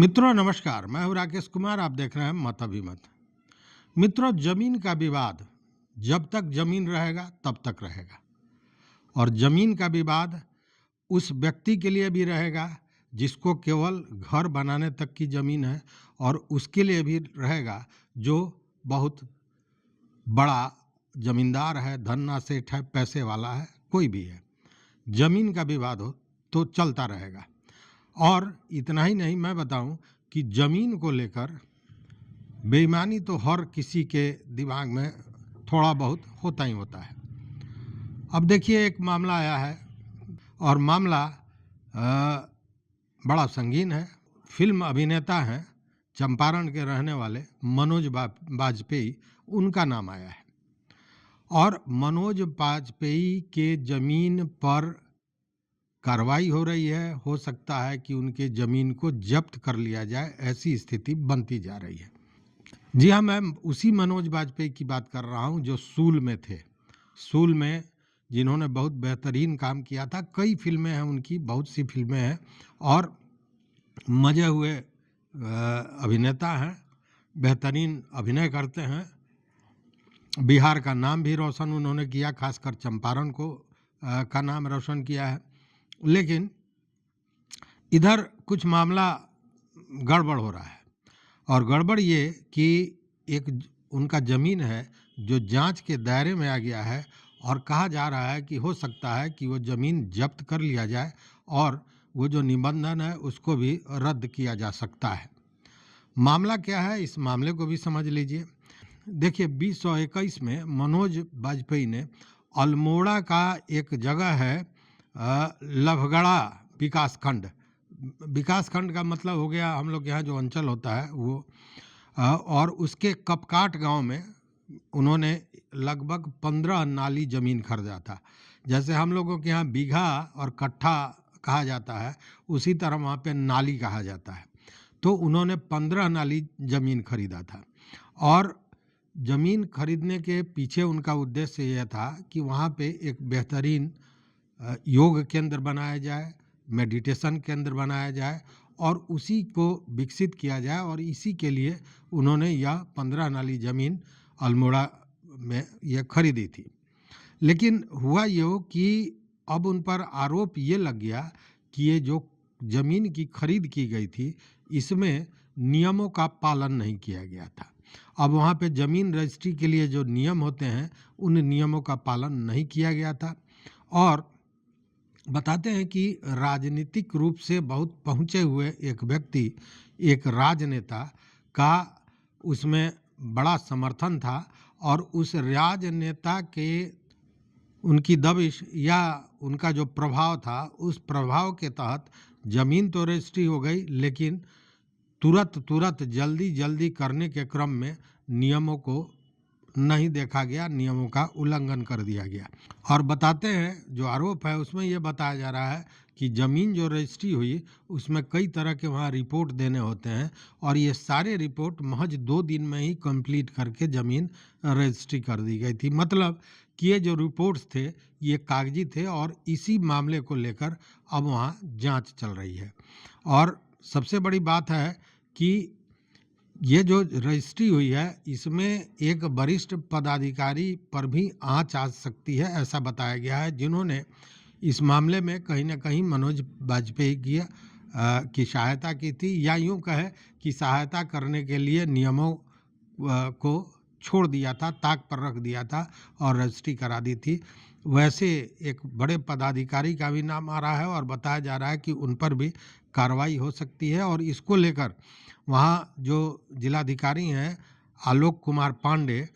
मित्रों नमस्कार, मैं हूं राकेश कुमार। आप देख रहे हैं मत अभिमत। मित्रों, जमीन का विवाद जब तक जमीन रहेगा तब तक रहेगा, और जमीन का विवाद उस व्यक्ति के लिए भी रहेगा जिसको केवल घर बनाने तक की जमीन है, और उसके लिए भी रहेगा जो बहुत बड़ा जमींदार है, धन्ना सेठ है, पैसे वाला है, कोई भी है। जमीन का विवाद हो तो चलता रहेगा। और इतना ही नहीं, मैं बताऊं कि जमीन को लेकर बेईमानी तो हर किसी के दिमाग में थोड़ा बहुत होता ही होता है। अब देखिए, एक मामला आया है और मामला बड़ा संगीन है। फिल्म अभिनेता हैं, चंपारण के रहने वाले मनोज बाजपेयी, उनका नाम आया है। और मनोज बाजपेयी के जमीन पर कार्रवाई हो रही है। हो सकता है कि उनके जमीन को जब्त कर लिया जाए, ऐसी स्थिति बनती जा रही है। जी हाँ, मैं उसी मनोज बाजपेयी की बात कर रहा हूँ जो सूल में थे। सूल में जिन्होंने बहुत बेहतरीन काम किया था। कई फिल्में हैं उनकी, बहुत सी फिल्में हैं, और मजे हुए अभिनेता हैं, बेहतरीन अभिनय करते हैं। बिहार का नाम भी रोशन उन्होंने किया, खासकर चंपारण को का नाम रोशन किया है। लेकिन इधर कुछ मामला गड़बड़ हो रहा है, और गड़बड़ ये कि एक उनका ज़मीन है जो जांच के दायरे में आ गया है, और कहा जा रहा है कि हो सकता है कि वो ज़मीन जब्त कर लिया जाए और वो जो निबंधन है उसको भी रद्द किया जा सकता है। मामला क्या है, इस मामले को भी समझ लीजिए। देखिए, 2021 में मनोज बाजपेयी ने अल्मोड़ा का एक जगह है, लभगड़ा विकासखंड का मतलब हो गया हम लोग यहाँ जो अंचल होता है वो, और उसके कपकाट गांव में उन्होंने लगभग 15 नाली ज़मीन खरीदा था। जैसे हम लोगों के यहाँ बीघा और कट्ठा कहा जाता है, उसी तरह वहाँ पे नाली कहा जाता है। तो उन्होंने 15 नाली ज़मीन खरीदा था, और ज़मीन खरीदने के पीछे उनका उद्देश्य यह था कि वहाँ पे एक बेहतरीन योग केंद्र बनाया जाए, मेडिटेशन केंद्र बनाया जाए, और उसी को विकसित किया जाए। और इसी के लिए उन्होंने यह 15 नाली ज़मीन अल्मोड़ा में यह खरीदी थी। लेकिन हुआ ये कि अब उन पर आरोप ये लग गया कि ये जो ज़मीन की खरीद की गई थी, इसमें नियमों का पालन नहीं किया गया था। अब वहाँ पे ज़मीन रजिस्ट्री के लिए जो नियम होते हैं, उन नियमों का पालन नहीं किया गया था। और बताते हैं कि राजनीतिक रूप से बहुत पहुँचे हुए एक व्यक्ति, एक राजनेता का उसमें बड़ा समर्थन था, और उस राजनेता के उनकी दबिश या उनका जो प्रभाव था, उस प्रभाव के तहत ज़मीन तो रजिस्ट्री हो गई, लेकिन तुरंत जल्दी करने के क्रम में नियमों को नहीं देखा गया, नियमों का उल्लंघन कर दिया गया। और बताते हैं, जो आरोप है उसमें यह बताया जा रहा है कि ज़मीन जो रजिस्ट्री हुई उसमें कई तरह के वहाँ रिपोर्ट देने होते हैं, और ये सारे रिपोर्ट महज 2 दिन में ही कंप्लीट करके ज़मीन रजिस्ट्री कर दी गई थी। मतलब कि ये जो रिपोर्ट्स थे ये कागजी थे, और इसी मामले को लेकर अब वहाँ जांच चल रही है। और सबसे बड़ी बात है कि ये जो रजिस्ट्री हुई है इसमें एक वरिष्ठ पदाधिकारी पर भी आंच आ सकती है, ऐसा बताया गया है, जिन्होंने इस मामले में कहीं ना कहीं मनोज बाजपेयी की सहायता की थी, या यूं कहे कि सहायता करने के लिए नियमों को छोड़ दिया था, ताक पर रख दिया था और रजिस्ट्री करा दी थी। वैसे एक बड़े पदाधिकारी का भी नाम आ रहा है, और बताया जा रहा है कि उन पर भी कार्रवाई हो सकती है। और इसको लेकर वहाँ जो जिलाधिकारी हैं आलोक कुमार पांडे,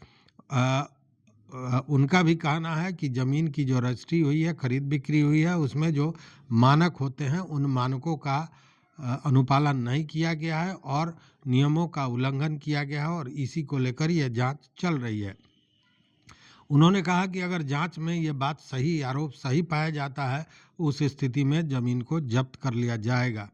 उनका भी कहना है कि ज़मीन की जो रजिस्ट्री हुई है, खरीद बिक्री हुई है, उसमें जो मानक होते हैं उन मानकों का अनुपालन नहीं किया गया है, और नियमों का उल्लंघन किया गया है, और इसी को लेकर यह जांच चल रही है। उन्होंने कहा कि अगर जांच में ये बात सही, आरोप सही पाया जाता है, उस स्थिति में ज़मीन को जब्त कर लिया जाएगा।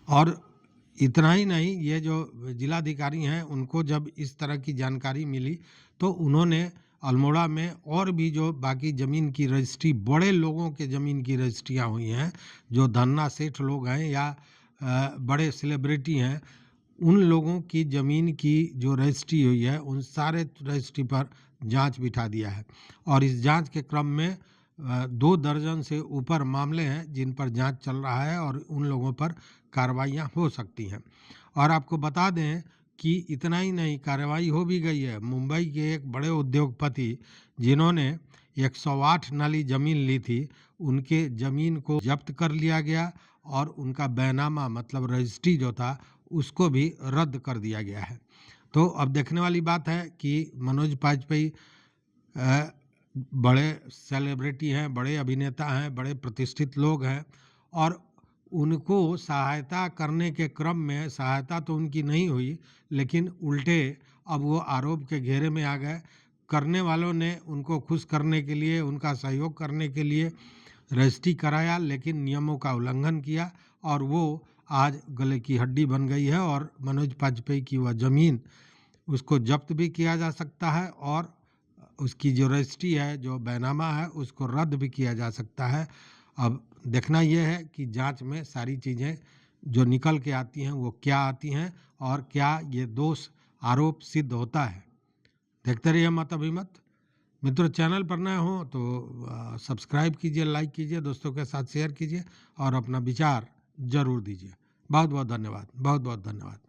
और इतना ही नहीं, ये जो जिलाधिकारी हैं उनको जब इस तरह की जानकारी मिली तो उन्होंने अल्मोड़ा में और भी जो बाकी ज़मीन की रजिस्ट्री, बड़े लोगों के ज़मीन की रजिस्ट्रियाँ हुई हैं, जो धन्ना सेठ लोग हैं या बड़े सेलिब्रिटी हैं, उन लोगों की ज़मीन की जो रजिस्ट्री हुई है, उन सारे रजिस्ट्री पर जांच बिठा दिया है। और इस जांच के क्रम में 2 दर्जन से ऊपर मामले हैं जिन पर जांच चल रहा है और उन लोगों पर कार्रवाइयाँ हो सकती हैं। और आपको बता दें कि इतना ही नहीं, कार्रवाई हो भी गई है। मुंबई के एक बड़े उद्योगपति जिन्होंने 108 नाली ज़मीन ली थी, उनके ज़मीन को जब्त कर लिया गया और उनका बैनामा मतलब रजिस्ट्री जो था उसको भी रद्द कर दिया गया है। तो अब देखने वाली बात है कि मनोज बाजपेयी बड़े सेलिब्रिटी हैं, बड़े अभिनेता हैं, बड़े प्रतिष्ठित लोग हैं और उनको सहायता करने के क्रम में सहायता तो उनकी नहीं हुई, लेकिन उल्टे अब वो आरोप के घेरे में आ गए। करने वालों ने उनको खुश करने के लिए, उनका सहयोग करने के लिए रजिस्ट्री कराया, लेकिन नियमों का उल्लंघन किया और वो आज गले की हड्डी बन गई है और मनोज बाजपेयी की वह ज़मीन उसको जब्त भी किया जा सकता है और उसकी जो रजिस्ट्री है, जो बैनामा है, उसको रद्द भी किया जा सकता है। अब देखना यह है कि जांच में सारी चीज़ें जो निकल के आती हैं वो क्या आती हैं और क्या ये दोष आरोप सिद्ध होता है। देखते रहिए मत अभिमत। मित्रों, चैनल पर नए हो तो सब्सक्राइब कीजिए, लाइक कीजिए, दोस्तों के साथ शेयर कीजिए और अपना विचार जरूर दीजिए। बहुत बहुत धन्यवाद, बहुत बहुत धन्यवाद।